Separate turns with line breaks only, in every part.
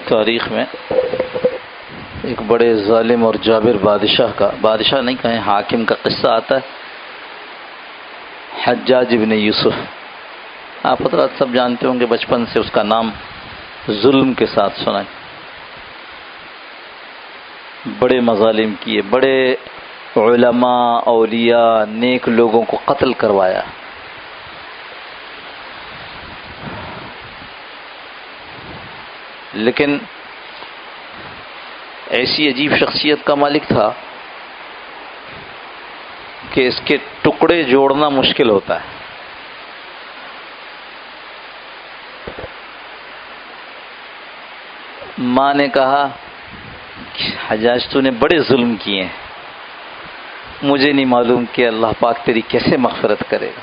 تاریخ میں ایک بڑے ظالم اور جابر بادشاہ نہیں کہیں حاکم کا قصہ آتا ہے، حجاج ابن یوسف. آپ حضرات سب جانتے ہوں گے، بچپن سے اس کا نام ظلم کے ساتھ سنا ہے. بڑے مظالم کیے، بڑے علماء، اولیاء، نیک لوگوں کو قتل کروایا. لیکن ایسی عجیب شخصیت کا مالک تھا کہ اس کے ٹکڑے جوڑنا مشکل ہوتا ہے. ماں نے کہا، حجاج تو نے بڑے ظلم کیے ہیں، مجھے نہیں معلوم کہ اللہ پاک تیری کیسے مغفرت کرے گا.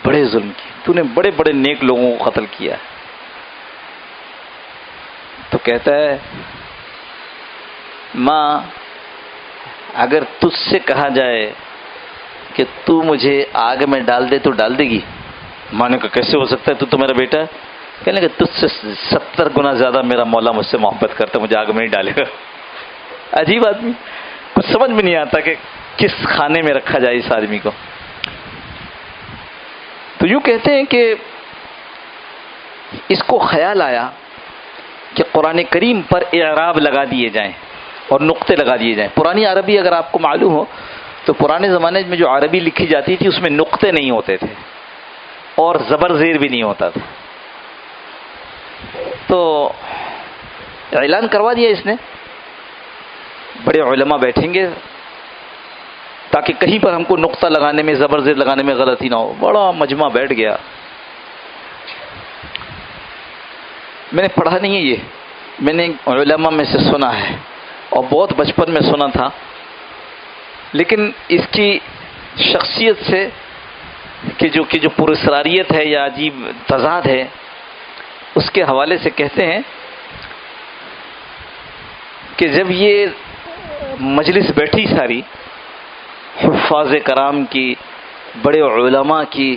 بڑے ظلم کیے تو نے، بڑے بڑے نیک لوگوں کو قتل کیا ہے. تو کہتا ہے، ماں اگر تجھ سے کہا جائے کہ تو مجھے آگ میں ڈال دے تو ڈال دے گی؟ ماں نے کہا کیسے ہو سکتا ہے، تو میرا بیٹا ہے. کہنے کہ تجھ سے 70 گنا زیادہ میرا مولا مجھ سے محبت کرتا، مجھے آگ میں نہیں ڈالے گا. عجیب آدمی، کچھ سمجھ میں نہیں آتا کہ کس خانے میں رکھا جائے اس آدمی کو. تو یوں کہتے ہیں کہ اس کو خیال آیا کہ قرآن کریم پر اعراب لگا دیے جائیں اور نقطے لگا دیے جائیں. پرانی عربی اگر آپ کو معلوم ہو تو پرانے زمانے میں جو عربی لکھی جاتی تھی اس میں نقطے نہیں ہوتے تھے اور زبر زیر بھی نہیں ہوتا تھا. تو اعلان کروا دیا اس نے، بڑے علماء بیٹھیں گے تاکہ کہیں پر ہم کو نقطہ لگانے میں، زبر زیر لگانے میں غلطی نہ ہو. بڑا مجمع بیٹھ گیا. میں نے پڑھا نہیں ہے یہ، میں نے علماء میں سے سنا ہے اور بہت بچپن میں سنا تھا. لیکن اس کی شخصیت سے کہ جو پراسراریت ہے یا عجیب تضاد ہے، اس کے حوالے سے کہتے ہیں کہ جب یہ مجلس بیٹھی ساری حفاظ کرام کی، بڑے علماء کی،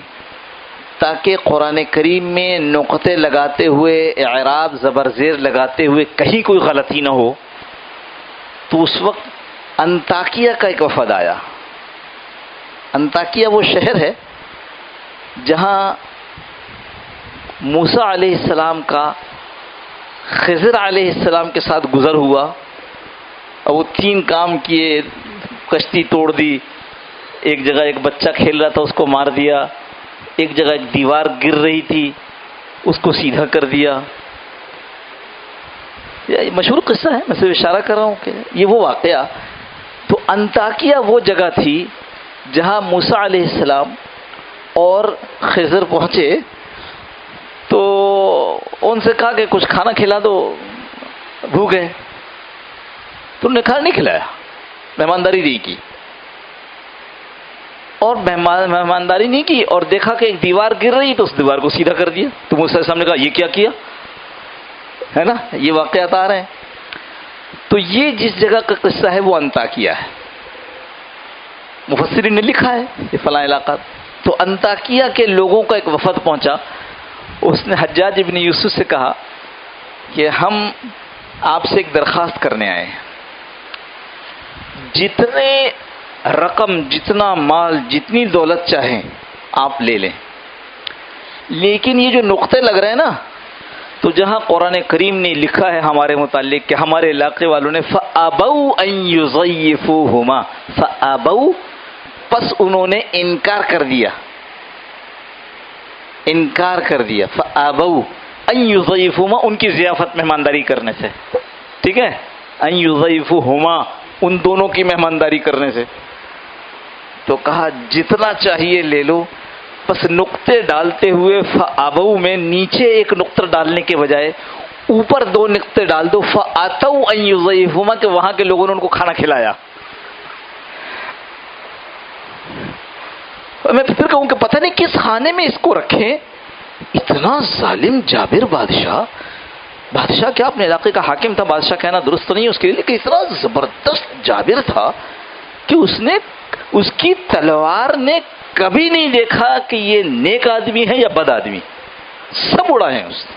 تاکہ قرآن کریم میں نقطے لگاتے ہوئے، اعراب زبر زیر لگاتے ہوئے کہیں کوئی غلطی نہ ہو، تو اس وقت انطاکیہ کا ایک وفد آیا. انطاکیہ وہ شہر ہے جہاں موسیٰ علیہ السلام کا خضر علیہ السلام کے ساتھ گزر ہوا اور وہ 3 کام کیے. کشتی توڑ دی، ایک جگہ ایک بچہ کھیل رہا تھا اس کو مار دیا، ایک جگہ ایک دیوار گر رہی تھی اس کو سیدھا کر دیا. یہ مشہور قصہ ہے، میں صرف اشارہ کر رہا ہوں کہ یہ وہ واقعہ. تو انطاکیہ وہ جگہ تھی جہاں موسیٰ علیہ السلام اور خضر پہنچے تو ان سے کہا کہ کچھ کھانا کھلا دو، بھوک گئے. تو انہوں نے کھانا نہیں کھلایا، مہمانداری نہیں کی. اور مہمانداری نہیں کی اور دیکھا کہ ایک دیوار گر رہی تو اس دیوار کو سیدھا کر دیا. تو موسیٰ علیہ السلام نے کہا یہ کیا کیا ہے نا، یہ واقعات آ رہے ہیں. تو یہ جس جگہ کا قصہ ہے وہ انطاکیہ ہے. مفسرین نے لکھا ہے یہ فلاں علاقہ. تو انطاکیہ کے لوگوں کا ایک وفد پہنچا. اس نے حجاج ابن یوسف سے کہا کہ ہم آپ سے ایک درخواست کرنے آئے ہیں، جتنے رقم، جتنا مال، جتنی دولت چاہیں آپ لے لیں، لیکن یہ جو نقطے لگ رہے ہیں نا، تو جہاں قرآن کریم نے لکھا ہے ہمارے متعلق کہ ہمارے علاقے والوں نے فَأَبَوْا أَن يُضَيِّفُوهُمَا، فَأَبَوْا، پس انہوں نے انکار کر دیا، فَأَبَوْا أَن يُضَيِّفُوهُمَا، ان کی ضیافت مہمانداری کرنے سے. ٹھیک ہے، أَن يُضَيِّفُوهُمَا، ان دونوں کی مہمانداری کرنے سے. تو کہا جتنا چاہیے لے لو. پس نقطے ڈالتے ہوئے فَأَبَوْا میں نیچے ایک نقطہ ڈالنے کے بجائے اوپر 2 نقطے ڈال دو، فَأَتَوْا أَن يُضَيِّفُوهُمَا، کہ وہاں کے لوگوں نے ان کو کھانا کھلایا. میں پھر کہوں کہ پتہ نہیں کس خانے میں اس کو رکھیں. اتنا ظالم جابر بادشاہ کیا اپنے علاقے کا حاکم تھا، بادشاہ کہنا درست نہیں ہے اس کے لیے، لیکن اتنا زبردست جابر تھا کہ اس کی تلوار نے کبھی نہیں دیکھا کہ یہ نیک آدمی ہے یا بد آدمی، سب اڑائے ہیں اس نے.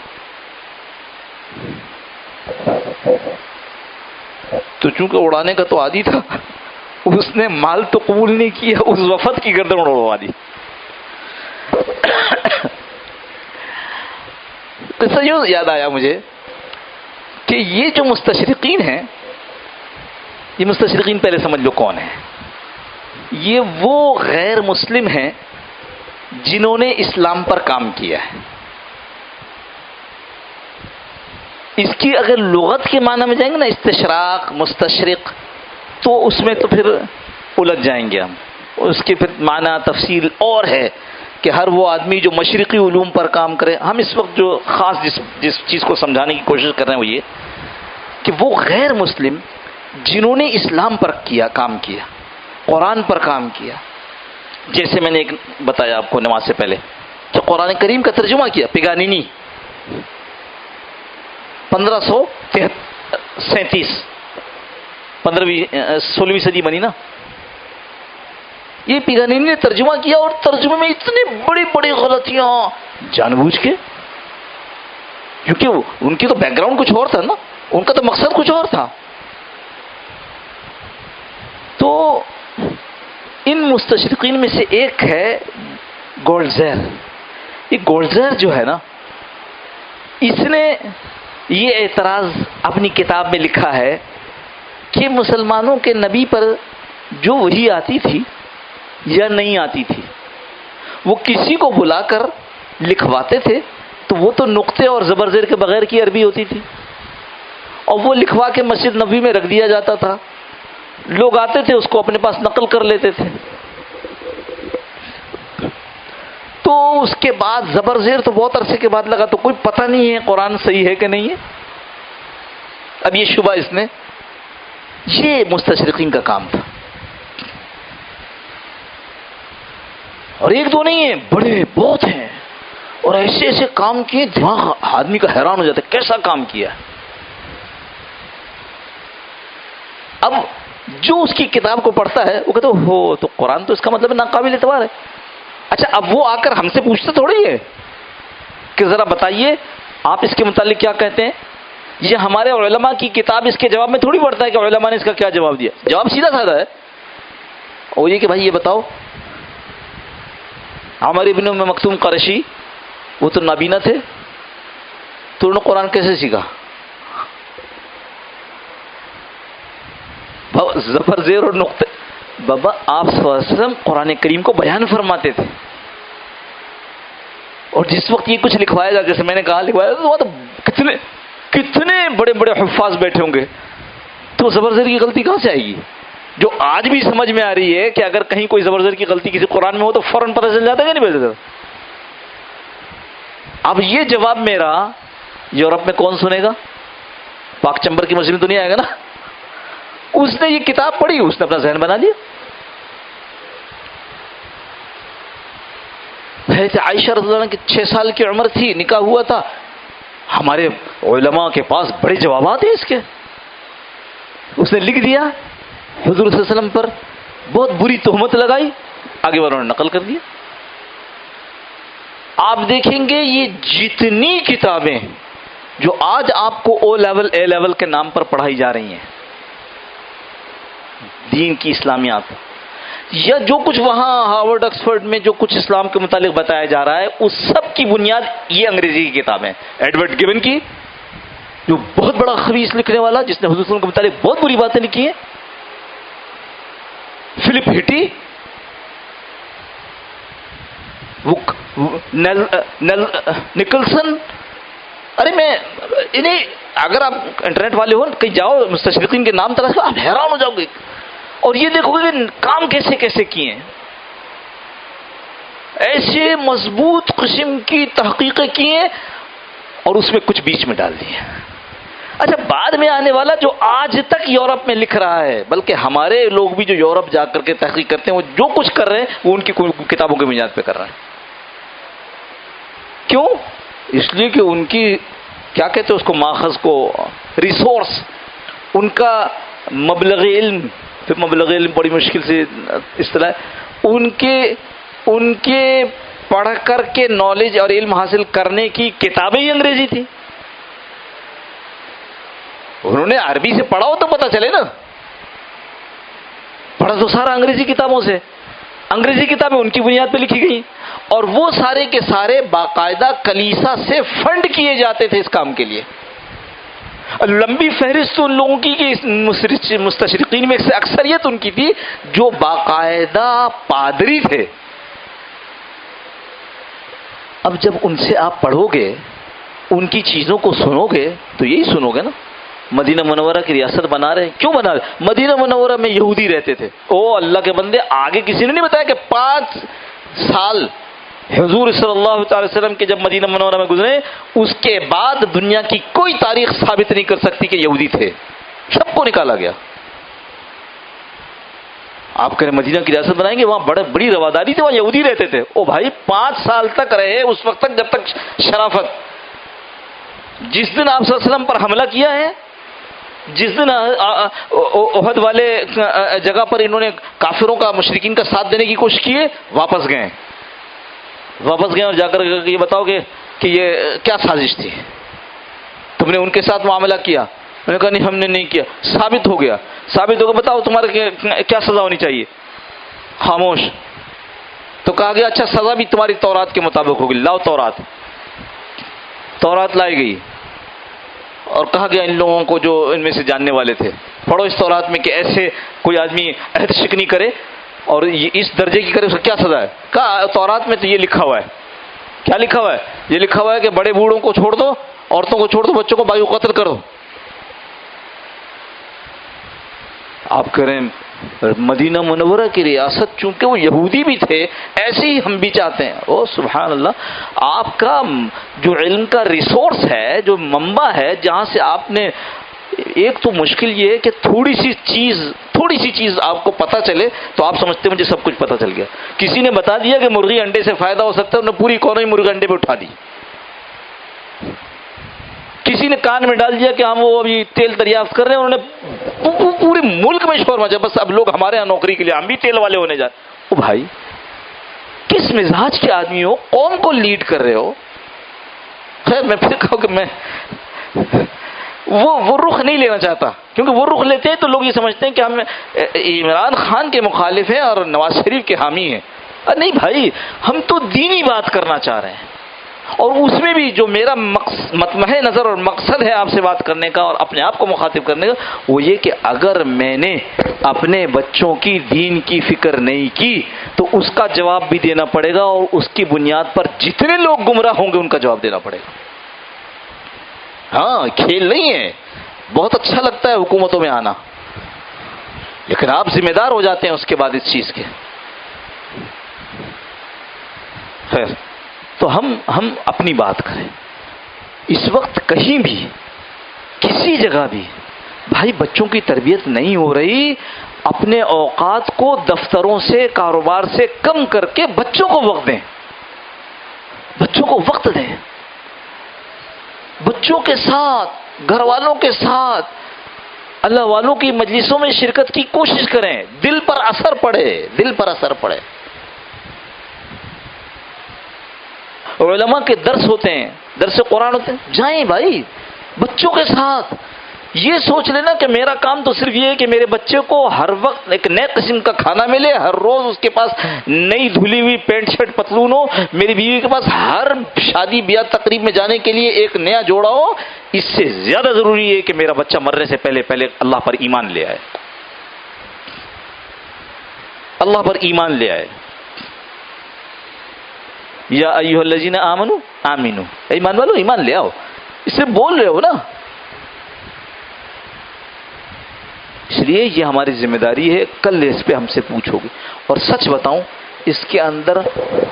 تو چونکہ اڑانے کا تو عادی تھا، اس نے مال تو قبول نہیں کیا، اس وفد کی گردن اڑوا دی. قصہ یوں یاد آیا مجھے کہ یہ جو مستشرقین ہیں، یہ مستشرقین پہلے سمجھ لو کون ہیں. یہ وہ غیر مسلم ہیں جنہوں نے اسلام پر کام کیا ہے. اس کی اگر لغت کے معنی میں جائیں گے نا، استشراق، مستشرق، تو اس میں تو پھر الجھ جائیں گے ہم. اس کے پھر معنی تفصیل اور ہے کہ ہر وہ آدمی جو مشرقی علوم پر کام کرے. ہم اس وقت جو خاص جس چیز کو سمجھانے کی کوشش کر رہے ہیں وہ یہ کہ وہ غیر مسلم جنہوں نے اسلام پر کام کیا، قرآن پر کام کیا. جیسے میں نے ایک بتایا آپ کو نماز سے پہلے کہ قرآن کریم کا ترجمہ کیا پیگانینی 1537، 16ویں صدی بنی نا. یہ پیگانینی نے ترجمہ کیا اور ترجمے میں اتنی بڑی بڑی غلطیاں جان بوجھ کے، کیونکہ ان کی تو بیک گراؤنڈ کچھ اور تھا نا، ان کا تو مقصد کچھ اور تھا. تو ان مستشرقین میں سے ایک ہے گولڈزیر. یہ گولڈزیر جو ہے نا، اس نے یہ اعتراض اپنی کتاب میں لکھا ہے کہ مسلمانوں کے نبی پر جو وحی آتی تھی یا نہیں آتی تھی، وہ کسی کو بلا کر لکھواتے تھے تو وہ تو نقطے اور زبر زیر کے بغیر کی عربی ہوتی تھی، اور وہ لکھوا کے مسجد نبوی میں رکھ دیا جاتا تھا. لوگ آتے تھے اس کو اپنے پاس نقل کر لیتے تھے. تو اس کے بعد زبر زیر تو بہت عرصے کے بعد لگا تو کوئی پتہ نہیں ہے قرآن صحیح ہے کہ نہیں ہے. اب یہ شبہ اس نے، یہ مستشرقین کا کام تھا. اور ایک دو نہیں ہیں، بڑے بہت ہیں، اور ایسے ایسے کام کیے دماغ آدمی کا حیران ہو جاتا ہے کیسا کام کیا. اب جو اس کی کتاب کو پڑھتا ہے وہ کہتا ہے ہو تو قرآن تو اس کا مطلب ناقابل اعتبار ہے. اچھا اب وہ آ کر ہم سے پوچھتے تھوڑی ہے کہ ذرا بتائیے آپ اس کے متعلق کیا کہتے ہیں. یہ ہمارے علماء کی کتاب اس کے جواب میں تھوڑی پڑھتا ہے کہ علماء نے اس کا کیا جواب دیا. جواب سیدھا سادہ ہے، اور یہ کہ بھائی یہ بتاؤ عمر ابن مکتوم قرشی وہ تو نابینا تھے، تو انہوں نے قرآن کیسے سیکھا؟ زبر زیر اور نقطے. بابا آپ صلی اللہ علیہ وسلم قرآن کریم کو بیان فرماتے تھے، اور جس وقت یہ کچھ لکھوایا جاتا، جیسے میں نے کہا لکھوایا تو کتنے بڑے بڑے حفاظ بیٹھے ہوں گے، تو زبر زیر کی غلطی کہاں سے آئے گی؟ جو آج بھی سمجھ میں آ رہی ہے کہ اگر کہیں کوئی زبر زیر کی غلطی کسی قرآن میں ہو تو فوراً پتہ چل جاتا ہے کہ نہیں پتہ چلتا. اب یہ جواب میرا یورپ میں کون سنے گا؟ پاک چمبر کی مسجد میں تو نہیں آئے گا نا. اس نے یہ کتاب پڑھی، اس نے اپنا ذہن بنا لیا. حضرت عائشہ رضی اللہ عنہ کی 6 سال کی عمر تھی، نکاح ہوا تھا. ہمارے علماء کے پاس بڑے جوابات ہیں اس کے. اس نے لکھ دیا، حضور صلی اللہ علیہ وسلم پر بہت بری تہمت لگائی، آگے والوں نے نقل کر دیا. آپ دیکھیں گے یہ جتنی کتابیں جو آج آپ کو او لیول اے لیول کے نام پر پڑھائی جا رہی ہیں، دین کی اسلامیات، یا جو کچھ وہاں ہارورڈ آکسفورڈ میں جو کچھ اسلام کے متعلق بتایا جا رہا ہے، اس سب کی بنیاد یہ انگریزی کی کتابیں. ایڈورڈ گبن کی، جو بہت بڑا خبیث لکھنے والا جس نے حضور صلی اللہ علیہ وسلم کے متعلق بہت بری باتیں لکھی ہیں. فلپ ہٹی، نکلسن. ارے میں انہیں اگر آپ انٹرنیٹ والے ہو کہیں جاؤ مستشرقین کے نام تلاش کرو، آپ حیران ہو جاؤ گے. اور یہ دیکھو گے کہ کام کیسے کیسے کیے ہیں، ایسے مضبوط قسم کی تحقیقیں کی ہیں اور اس میں کچھ بیچ میں ڈال دیے. اچھا بعد میں آنے والا جو آج تک یورپ میں لکھ رہا ہے، بلکہ ہمارے لوگ بھی جو یورپ جا کر کے تحقیق کرتے ہیں، وہ جو کچھ کر رہے ہیں وہ ان کی کتابوں کی بنیاد پہ کر رہے ہیں. کیوں؟ اس لیے کہ ان کی کیا کہتے ہیں اس کو، ماخذ کو، ریسورس، ان کا مبلغ علم، پھر مبلغ علم بڑی مشکل سے اصطلاح، ان کے پڑھ کر کے نالج اور علم حاصل کرنے کی کتابیں ہی انگریزی تھی. انہوں نے عربی سے پڑھا ہو تو پتہ چلے نا. پڑھا تو سارا انگریزی کتابوں سے. انگریزی کتابیں ان کی بنیاد پہ لکھی گئی اور وہ سارے کے سارے باقاعدہ کلیسا سے فنڈ کیے جاتے تھے اس کام کے لیے. لمبی فہرست ان لوگوں کی کہ مستشرقین میں سے اکثریت ان کی تھی جو باقاعدہ پادری تھے. اب جب ان سے آپ پڑھو گے, ان کی چیزوں کو سنو گے تو یہی سنو گے نا. مدینہ منورہ کی ریاست بنا رہے ہیں, کیوں بنا رہے؟ مدینہ منورہ میں یہودی رہتے تھے. او اللہ کے بندے, آگے کسی نے نہیں بتایا کہ 5 سال حضور صلی اللہ تعالی وسلم کے جب مدینہ منورہ میں گزرے, اس کے بعد دنیا کی کوئی تاریخ ثابت نہیں کر سکتی کہ یہودی تھے. سب کو نکالا گیا. آپ کہہ رہے مدینہ کی ریاست بنائیں گے, وہاں بڑی رواداری تھی, وہاں یہودی رہتے تھے. او بھائی 5 سال تک رہے, اس وقت تک جب تک شرافت. جس دن آپ صلی اللہ علیہ وسلم پر حملہ کیا ہے, جس دن احد والے جگہ پر انہوں نے کافروں کا, مشرکین کا ساتھ دینے کی کوشش کی, واپس گئے اور جا کر یہ بتاؤ کہ یہ کیا سازش تھی, تم نے ان کے ساتھ معاملہ کیا. میں نے کہا نہیں, ہم نے نہیں کیا. ثابت ہو گیا, بتاؤ تمہارے کیا سزا ہونی چاہیے. خاموش. تو کہا گیا اچھا سزا بھی تمہاری تورات کے مطابق ہوگی, لاؤ تورات لائی گئی اور کہا گیا ان لوگوں کو جو ان میں سے جاننے والے تھے, پڑھو اس تورات میں کہ ایسے کوئی آدمی عہد شکنی کرے اور اس درجے کی کرے, اس کو کیا سزا ہے. کہا تورات میں تو یہ لکھا ہوا ہے. کیا لکھا ہوا ہے؟ یہ لکھا ہوا ہے کہ بڑے بوڑھوں کو چھوڑ دو, عورتوں کو چھوڑ دو, بچوں کو باغی قتل کرو. آپ کہہ رہے ہیں مدینہ منورہ کی ریاست چونکہ وہ یہودی بھی تھے, ایسے ہی ہم بھی چاہتے ہیں. او سبحان اللہ, آپ کا جو علم کا ریسورس ہے, جو منبع ہے, جہاں سے آپ نے, ایک تو مشکل یہ ہے کہ تھوڑی سی چیز آپ کو پتہ چلے تو آپ سمجھتے ہیں مجھے سب کچھ پتہ چل گیا. کسی نے بتا دیا کہ مرغی انڈے سے فائدہ ہو سکتا ہے, انہوں نے پوری اکانومی مرغی انڈے پہ اٹھا دی. کسی نے کان میں ڈال دیا کہ ہم وہ ابھی تیل دریافت کر رہے ہیں, انہوں نے پورے ملک میں شور مچا, بس اب لوگ ہمارے یہاں نوکری کے لیے, ہم بھی تیل والے ہونے جائیں. او بھائی, کس مزاج کے آدمی ہو, قوم کو لیڈ کر رہے ہو. خیر میں پھر کہوں کہ میں وہ رخ نہیں لینا چاہتا, کیونکہ وہ رخ لیتے ہیں تو لوگ یہ سمجھتے ہیں کہ ہم عمران خان کے مخالف ہیں اور نواز شریف کے حامی ہیں. نہیں بھائی, ہم تو دینی بات کرنا چاہ رہے ہیں, اور اس میں بھی جو میرا مطمع نظر اور مقصد ہے آپ سے بات کرنے کا اور اپنے آپ کو مخاطب کرنے کا, وہ یہ کہ اگر میں نے اپنے بچوں کی دین کی فکر نہیں کی تو اس کا جواب بھی دینا پڑے گا, اور اس کی بنیاد پر جتنے لوگ گمراہ ہوں گے ان کا جواب دینا پڑے گا. ہاں, کھیل نہیں ہے. بہت اچھا لگتا ہے حکومتوں میں آنا, لیکن آپ ذمہ دار ہو جاتے ہیں اس کے بعد اس چیز کے. خیر, تو ہم اپنی بات کریں. اس وقت کہیں بھی کسی جگہ بھی بھائی بچوں کی تربیت نہیں ہو رہی, اپنے اوقات کو دفتروں سے, کاروبار سے کم کر کے بچوں کو وقت دیں, بچوں کو وقت دیں. بچوں کے ساتھ, گھر والوں کے ساتھ, اللہ والوں کی مجلسوں میں شرکت کی کوشش کریں. دل پر اثر پڑے. علماء کے درس ہوتے ہیں, درس قرآن ہوتے ہیں, جائیں بھائی بچوں کے ساتھ. یہ سوچ لینا کہ میرا کام تو صرف یہ ہے کہ میرے بچے کو ہر وقت ایک نئے قسم کا کھانا ملے, ہر روز اس کے پاس نئی دھلی ہوئی پینٹ شرٹ پتلون ہو, میری بیوی کے پاس ہر شادی بیاہ تقریب میں جانے کے لیے ایک نیا جوڑا ہو. اس سے زیادہ ضروری ہے کہ میرا بچہ مرنے سے پہلے اللہ پر ایمان لے آئے, اللہ پر ایمان لے آئے. یا ایھا الذین آمنوا آمنو, ایمان والو ایمان لے آؤ. اس سے بول رہے ہو نا. اس لیے یہ ہماری ذمہ داری ہے, کل اس پہ ہم سے پوچھو گے. اور سچ بتاؤں, اس کے اندر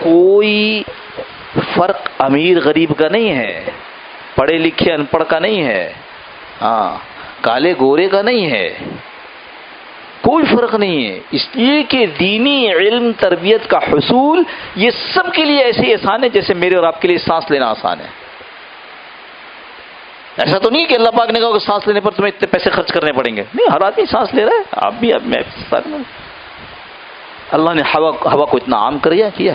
کوئی فرق امیر غریب کا نہیں ہے, پڑھے لکھے ان پڑھ کا نہیں ہے, ہاں کالے گورے کا نہیں ہے, کوئی فرق نہیں ہے. اس لیے کہ دینی علم تربیت کا حصول یہ سب کے لیے ایسے آسان ہے جیسے میرے اور آپ کے لیے سانس لینا آسان ہے. ایسا تو نہیں کہ اللہ پاک نے کہا کہ سانس لینے پر تمہیں اتنے پیسے خرچ کرنے پڑیں گے. نہیں, ہر آدمی سانس لے رہا ہے, آپ بھی, اب میں. اللہ نے ہوا کو اتنا عام کیا.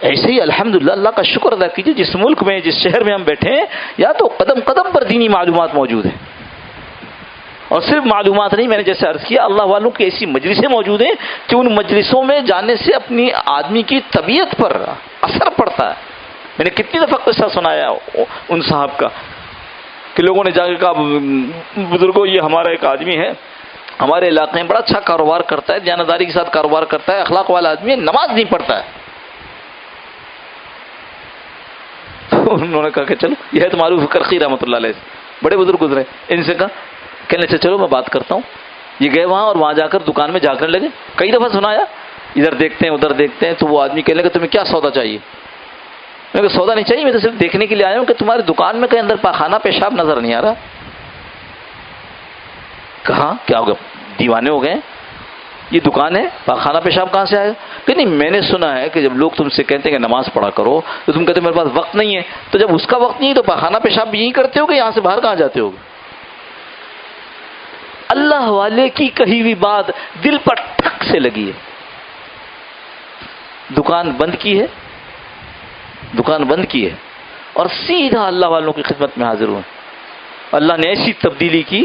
ایسے ہی الحمدللہ اللہ کا شکر ادا کیجیے, جس ملک میں, جس شہر میں ہم بیٹھے ہیں, یا تو قدم قدم پر دینی معلومات موجود ہیں. اور صرف معلومات نہیں، میں نے جیسے عرض کیا اللہ والوں کی ایسی مجلسیں موجود ہیں کہ ان مجلسوں میں جانے سے اپنی آدمی کی طبیعت پر اثر پڑتا ہے. میں نے کتنی دفعہ قصہ سنایا ان صاحب کا کہ لوگوں نے جا کے کہا بزرگوں یہ ہمارا ایک آدمی ہے ہمارے علاقے میں بڑا اچھا کاروبار کرتا ہے، دیانتداری کے ساتھ کاروبار کرتا ہے، اخلاق والا آدمی ہے، نماز نہیں پڑھتا ہے. تو انہوں نے کہا کہ چلو یہ ہے تو معروف کرخی رحمۃ اللہ علیہ بڑے بزرگ گزرے، ان سے کہا کہنے سے چلو میں بات کرتا ہوں. یہ گئے وہاں اور وہاں جا کر دکان میں جھانکنے لگے. کئی دفعہ سنایا ادھر دیکھتے ہیں ادھر دیکھتے ہیں. تو وہ آدمی کہنے لگا تمہیں کیا سودا چاہیے؟ میں کہا سودا نہیں چاہیے، میں تو صرف دیکھنے کے لیے آیا ہوں کہ تمہاری دکان میں کہیں اندر پاخانہ پیشاب نظر نہیں آ رہا. کہاں کیا ہوگا دیوانے ہو گئے؟ یہ دکان ہے پاخانہ پیشاب کہاں سے آئے؟ کہ نہیں میں نے سنا ہے کہ جب لوگ تم سے کہتے ہیں کہ نماز پڑھا کرو تو تم کہتے میرے پاس وقت نہیں ہے. تو جب اس کا وقت نہیں ہے تو پاخانہ پیشاب بھی یہیں کرتے ہو کہ یہاں سے باہر کہاں جاتے ہو؟ اللہ والے کی کہی ہوئی بات دل پر ٹھک سے لگی ہے. دکان بند کی ہے، دکان بند کی ہے اور سیدھا اللہ والوں کی خدمت میں حاضر ہوئے. اللہ نے ایسی تبدیلی کی،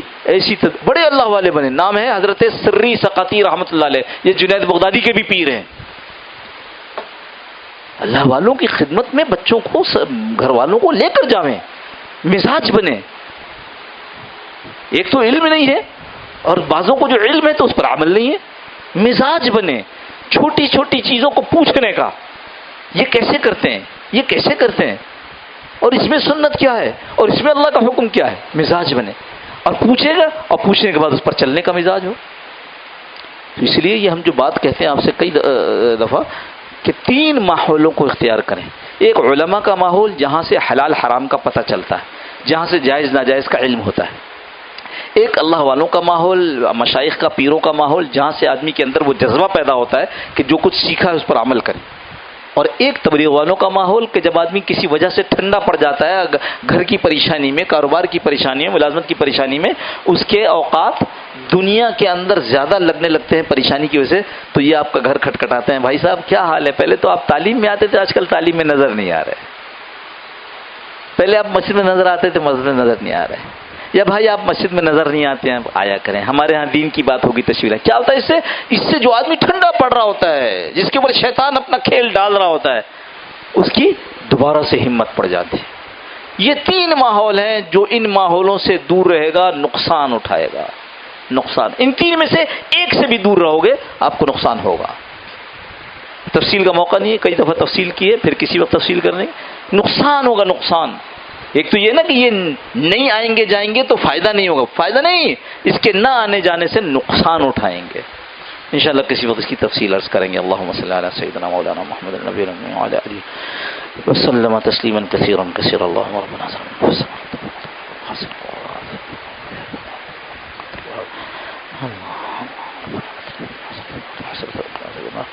بڑے اللہ والے بنے. نام ہے حضرت سری سقاطی رحمۃ اللہ علیہ، یہ جنید بغدادی کے بھی پیر ہیں. اللہ والوں کی خدمت میں بچوں کو گھر والوں کو لے کر جاویں، مزاج بنے. ایک تو علم نہیں ہے اور بعضوں کو جو علم ہے تو اس پر عمل نہیں ہے. مزاج بنے چھوٹی چھوٹی چیزوں کو پوچھنے کا، یہ کیسے کرتے ہیں، یہ کیسے کرتے ہیں، اور اس میں سنت کیا ہے اور اس میں اللہ کا حکم کیا ہے. مزاج بنے اور پوچھے گا اور پوچھنے کے بعد اس پر چلنے کا مزاج ہو. تو اس لیے یہ ہم جو بات کہتے ہیں آپ سے کئی دفعہ کہ 3 ماحولوں کو اختیار کریں. ایک علماء کا ماحول جہاں سے حلال حرام کا پتہ چلتا ہے، جہاں سے جائز ناجائز کا علم ہوتا ہے. ایک اللہ والوں کا ماحول، مشائخ کا، پیروں کا ماحول، جہاں سے آدمی کے اندر وہ جذبہ پیدا ہوتا ہے کہ جو کچھ سیکھا ہے اس پر عمل کرے. اور ایک تبلیغ والوں کا ماحول کہ جب آدمی کسی وجہ سے ٹھنڈا پڑ جاتا ہے، گھر کی پریشانی میں، کاروبار کی پریشانی میں، ملازمت کی پریشانی میں، اس کے اوقات دنیا کے اندر زیادہ لگنے لگتے ہیں پریشانی کی وجہ سے، تو یہ آپ کا گھر کھٹکھٹاتے ہیں بھائی صاحب کیا حال ہے؟ پہلے تو آپ تعلیم میں آتے تھے، آج کل تعلیم میں نظر نہیں آ رہے. پہلے آپ مسجد میں نظر آتے تھے، مسجد میں نظر نہیں آ رہے. یا بھائی آپ مسجد میں نظر نہیں آتے ہیں، آیا کریں، ہمارے ہاں دین کی بات ہوگی، تشویق ہے. کیا ہوتا ہے اس سے جو آدمی ٹھنڈا پڑ رہا ہوتا ہے، جس کے اوپر شیطان اپنا کھیل ڈال رہا ہوتا ہے، اس کی دوبارہ سے ہمت پڑ جاتی ہے. یہ 3 ماحول ہیں، جو ان ماحولوں سے دور رہے گا نقصان اٹھائے گا. نقصان ان 3 میں سے ایک سے بھی دور رہو گے آپ کو نقصان ہوگا. تفصیل کا موقع نہیں ہے، کئی دفعہ تفصیل کی ہے، پھر کسی وقت تفصیل کرنے. نقصان ہوگا نقصان. ایک تو یہ نا کہ یہ نہیں آئیں گے جائیں گے تو فائدہ نہیں ہوگا، فائدہ نہیں، اس کے نہ آنے جانے سے نقصان اٹھائیں گے. انشاءاللہ کسی وقت اس کی تفصیل عرض کریں گے. اللہم صلی علی سیدنا مولانا محمد النبی الامین وعلی آلہ وسلم تسلیما کثیرا کثیرا. اللہم ربنا ظلمنا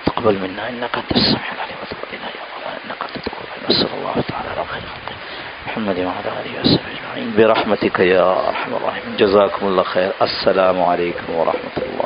تقبل منا انك انت السميع العليم وتب علينا يا مولانا انك انت التواب الرحيم. صلى الله تعالى على خير خلقه محمد وعلى اله وصحبه اجمعين برحمتك يا ارحم الراحمين. جزاكم الله خير. السلام عليكم ورحمة الله.